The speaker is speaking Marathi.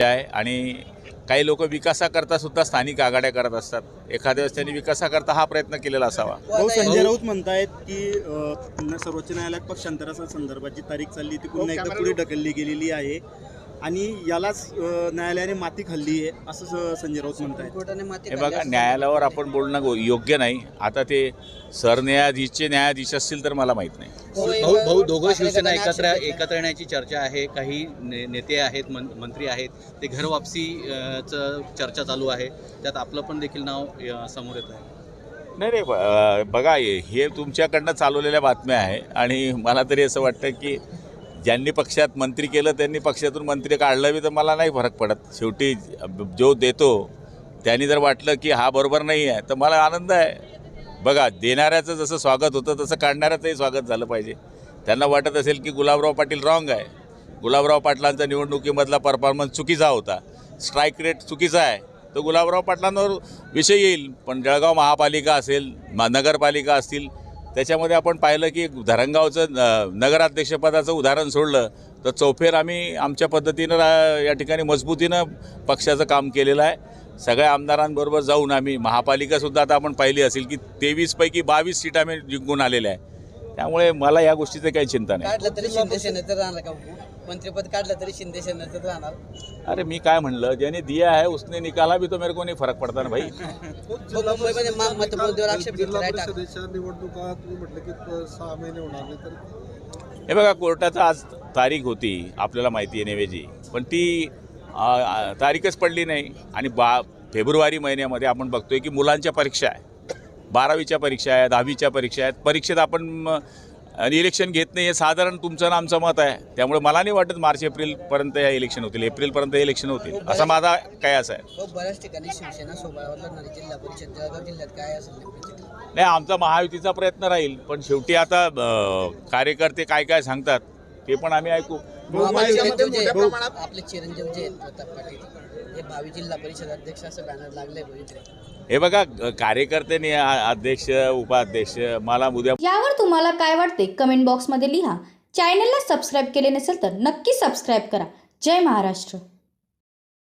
आहे आणि काही लोक विकासाकरता सुद्धा स्थानिक आघाड्या करत असतात. एखाद्या वेळेस त्यांनी विकासाकरता हा प्रयत्न केलेला असावा. संजय राऊत म्हणतायत की सर्वोच्च न्यायालयात पक्षांतराच्या संदर्भाची तारीख चालली ती पुन्हा एकदा पुढे ढकलली गेलेली आहे आणि यालाच न्यायालयाने माती खाल्ली आहे असं संजय राऊत म्हणतायत. हे बघा, न्यायालयावर आपण बोलणं योग्य नाही. आता ते सरन्यायाधीशचे न्यायाधीश असतील तर मला माहीत नाही. भाऊ दोघं शिवसेना एकत्र येण्याची चर्चा आहे. काही नेते आहेत, मंत्री आहेत, ते घर वापसीचं चर्चा चालू आहे. त्यात आपलं पण देखील नाव समोर येत आहे. नाही, बघा, हे तुमच्याकडनं चालवलेल्या बातम्या आहे आणि मला तरी असं वाटतं की ज्यांनी पक्षात मंत्री केलं त्यांनी पक्षातून मंत्री काढलं बी तर मला नाही फरक पडत. शेवटी जो देतो त्यांनी जर वाटलं की हा बरोबर नाही आहे तर मला आनंद आहे. बघा, देणाऱ्याचं जसं स्वागत होतं तसं काढणाऱ्याचंही स्वागत झालं पाहिजे. त्यांना वाटत असेल की गुलाबराव पाटील रॉंग आहे, गुलाबराव पाटलांचा निवडणुकीमधला परफॉर्मन्स चुकीचा होता, स्ट्राईक रेट चुकीचा आहे, तर गुलाबराव पाटलांवर विषय येईल. पण जळगाव महापालिका असेल, नगरपालिका असतील, त्याच्यामध्ये आपण पाहिलं की धरणगावचं नगराध्यक्षपदाचं उदाहरण सोडलं तर चौफेर आम्ही आमच्या पद्धतीनं या ठिकाणी मजबूतीनं पक्षाचं काम केलेलं आहे. सगळ्या आमदारांबरोबर जाऊन आम्ही महापालिकासुद्धा आता आपण पाहिली असेल की 23 पैकी 22 सीट आम्ही जिंकून आलेल्या आहे. त्यामुळे मला या गोष्टीचं काही चिंता नाही. काढलं तरी शिंदे सेनेचं राहणार का? मंत्रिपद काढलं तरी शिंदे सेनेचं राहणार. अरे मी काय म्हणलं, ज्याने दिया है उसने निकाला भी, तो मेरे को नहीं फरक पडता ना भाई. मुंबईमध्ये मतमोदीवर आक्षेप घेतला आहे. निवडणुका तुम्ही म्हटलं की 6 महिने होणार नाही तर हे बघा, कोर्टाचा आज तारीख होती, आपल्याला माहिती आहे नेवेजी, पण ती तारीखच पडली नाही. आणि फेब्रुवारी महिन्यामध्ये आपण बघतोय की मुलांच्या परीक्षा आहे, 12वीच्या परीक्षा आहे, 10वीच्या परीक्षा आहेत. परीक्षेत आपण इलेक्शन घेत नाही हे साधारण तुमचं आणि आमचं मत आहे. त्यामुळे मला नाही वाटत मार्च एप्रिलपर्यंत या इलेक्शन होतील, एप्रिलपर्यंत इलेक्शन होतील असा माझा काय असं आहे. बऱ्याच ठिकाणी शिवसेना सोबळावर लढणारी जिल्हा परिषद जळगाव जिल्ह्यात काय असेल? नाही, आमचा महायुतीचा प्रयत्न राहील, पण शेवटी आता कार्यकर्ते काय काय सांगतात ते पण आम्ही ऐकू. आपले चिरंजीव जे आहेत प्रताप पाटील हे भावी जिल्हा परिषद अध्यक्ष असं बॅनर लागलंय बघितलं. हे बघा, कार्यकर्त्यांनी अध्यक्ष उपाध्यक्ष मला उद्या. यावर तुम्हाला काय वाटते कमेंट बॉक्समध्ये लिहा. चॅनलला सबस्क्राईब केले नसेल तर नक्की सबस्क्राईब करा. जय महाराष्ट्र.